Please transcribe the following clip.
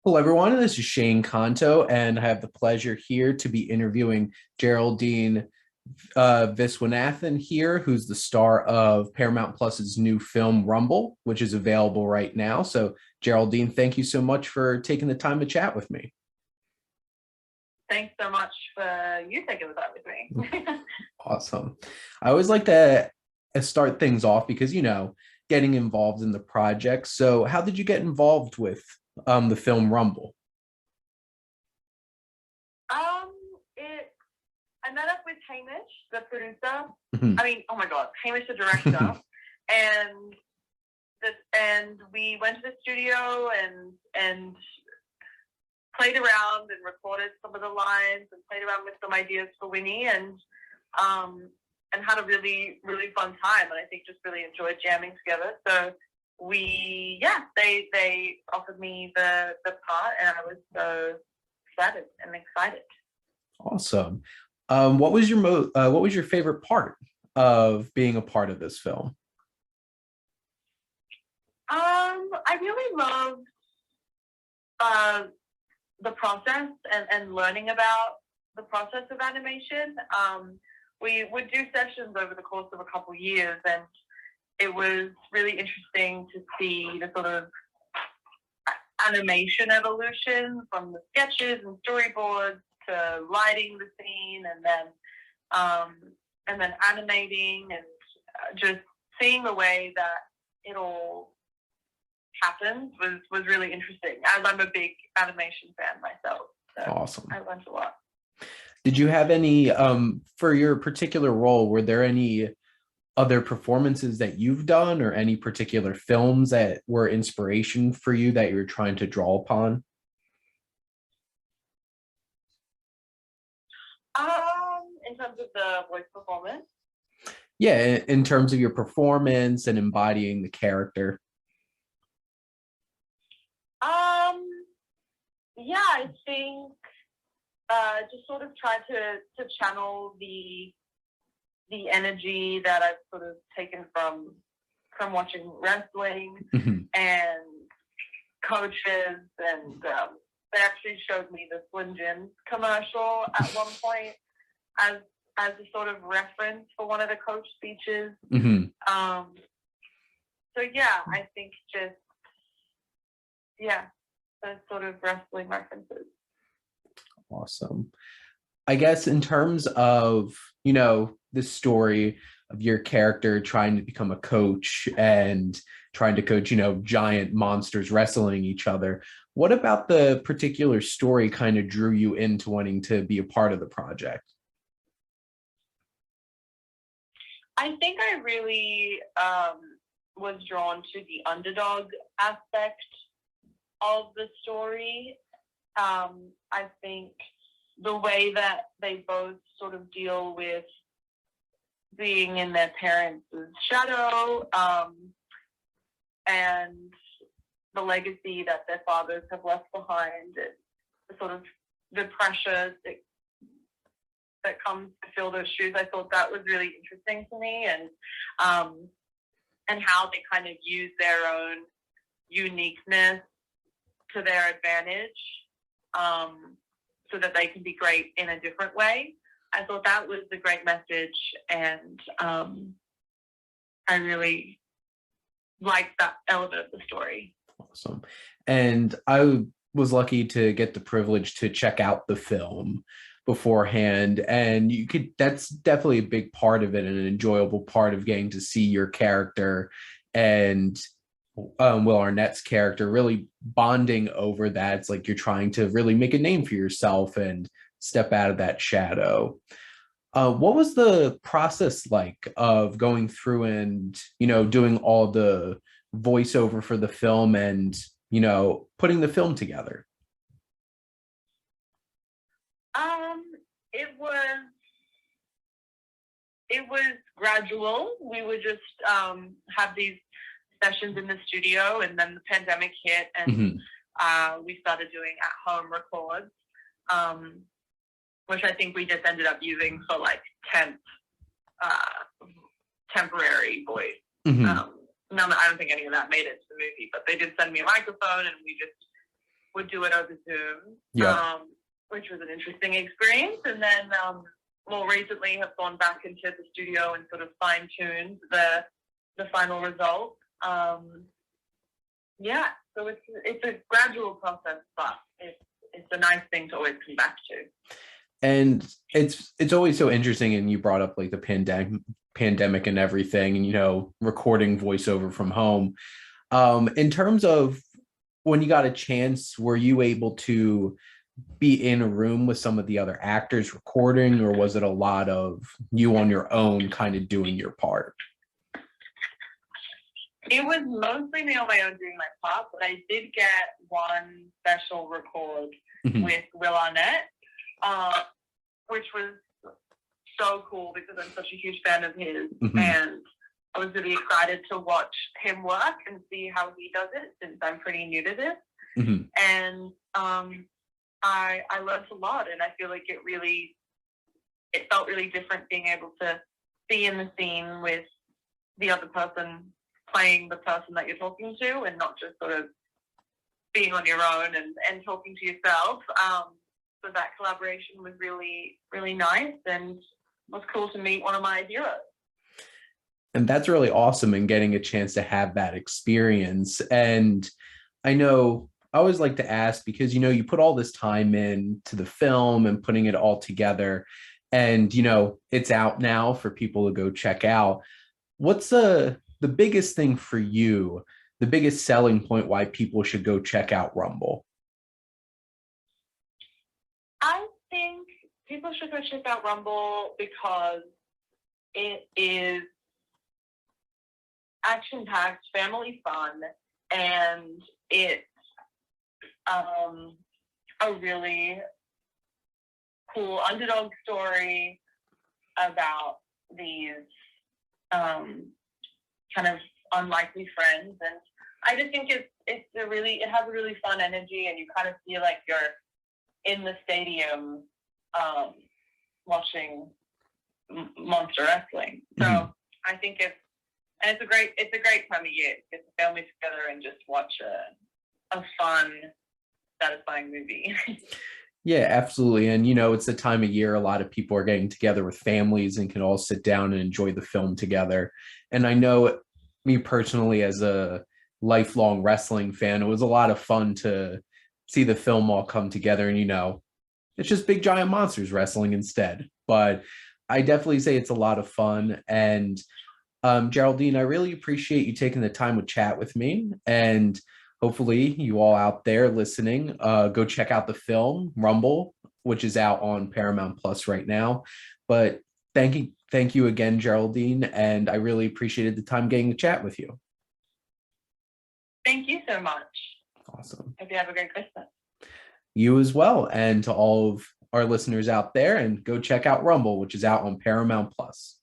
Hello, everyone. This is Shane Kanto, and I have the pleasure here to be interviewing Geraldine Viswanathan here, who's the star of Paramount Plus's new film Rumble, which is available right now. So, Geraldine, thank you so much for taking the time to chat with me. Thanks so much for you taking the time with me. Awesome. I always like to start things off because, getting involved in the project. So, how did you get involved with the film Rumble? um, it. I met up with Hamish, the producer. Mhm. I mean, oh my God, Hamish, the director, and and we went to the studio and played around and recorded some of the lines and played around with some ideas for Winnie and had a really fun time, and I think just really enjoyed jamming together. So they offered me the part, and I was so flattered and excited. Awesome. What was your favorite part of being a part of this film? I really loved uh, the process and learning about the process of animation. We would do sessions over the course of a couple years, and it was really interesting to see the sort of animation evolution from the sketches and storyboards to lighting the scene, and then animating and just seeing the way that it all happens was really interesting. As I'm a big animation fan myself, so Awesome. I learned a lot. Did you have any, for your particular role, were there any other performances that you've done or any particular films that were inspiration for you that you were trying to draw upon? In terms of the voice performance, Yeah, in terms of your performance and embodying the character. yeah, I think just sort of try to channel the energy that I've sort of taken from watching wrestling Mhm. and coaches, and they actually showed me the Slim Jim commercial at one point as as a sort of reference for one of the coach speeches. Mhm. So yeah, I think just yeah, those sort of wrestling references. Awesome. I guess in terms of, the story of your character trying to become a coach and trying to coach, giant monsters wrestling each other, what about the particular story kind of drew you into wanting to be a part of the project? I think I really was drawn to the underdog aspect of the story. I think the way that they both sort of deal with being in their parents' shadow, and the legacy that their fathers have left behind, and the sort of the pressure that comes to fill those shoes. I thought that was really interesting to me, and how they kind of use their own uniqueness to their advantage, so that they can be great in a different way. I thought that was a great message, and I really liked that element of the story. Awesome. And I was lucky to get the privilege to check out the film beforehand. And that's definitely a big part of it and an enjoyable part of getting to see your character and Will Arnett's character really bonding over that. It's like you're trying to really make a name for yourself and step out of that shadow. What was the process like of going through and, doing all the voiceover for the film and, putting the film together? Um, it was it was gradual. We would just have these sessions in the studio, and then the pandemic hit, and we started doing at-home records, which I think we just ended up using for like temporary voice. Mm-hmm. No, I don't think any of that made it to the movie, but they did send me a microphone, and we just would do it over Zoom, Yeah. which was an interesting experience. And then more recently have gone back into the studio and sort of fine-tuned the final result. Yeah, so it's a gradual process, but it's a nice thing to always come back to. And it's always so interesting, and you brought up like the pandemic and everything, and recording voiceover from home. In terms of when you got a chance, were you able to be in a room with some of the other actors recording, or was it a lot of you on your own kind of doing your part? It was mostly me on my own doing my part, but I did get one special record with Will Arnett, which was so cool because I'm such a huge fan of his, and I was really excited to watch him work and see how he does it, since I'm pretty new to this. And I learned a lot, and I feel like it felt really different being able to be in the scene with the other person playing the person that you're talking to, and not just sort of being on your own and talking to yourself. So that collaboration was really, really nice, and was cool to meet one of my heroes. And that's really awesome, and getting a chance to have that experience. And I know I always like to ask, because you put all this time into the film and putting it all together, and it's out now for people to go check out. What's the biggest thing for you, the biggest selling point why people should go check out Rumble? I think people should go check out Rumble because it is action-packed, family fun, and it's a really cool underdog story about these kind of unlikely friends. And I just think it has a really fun energy, and you kind of feel like you're in the stadium watching monster wrestling. So I think it's a great time of year to get the family together and just watch a fun, satisfying movie. Yeah, absolutely. And it's the time of year a lot of people are getting together with families and can all sit down and enjoy the film together. And I know me personally, as a lifelong wrestling fan, it was a lot of fun to see the film all come together. And it's just big giant monsters wrestling instead. But I definitely say it's a lot of fun. And Geraldine, I really appreciate you taking the time to chat with me. And hopefully you all out there listening, go check out the film Rumble, which is out on Paramount Plus right now. But thank you again, Geraldine, and I really appreciated the time getting to chat with you. Thank you so much. Awesome. Hope you have a great Christmas. You as well, and to all of our listeners out there, and go check out Rumble, which is out on Paramount Plus.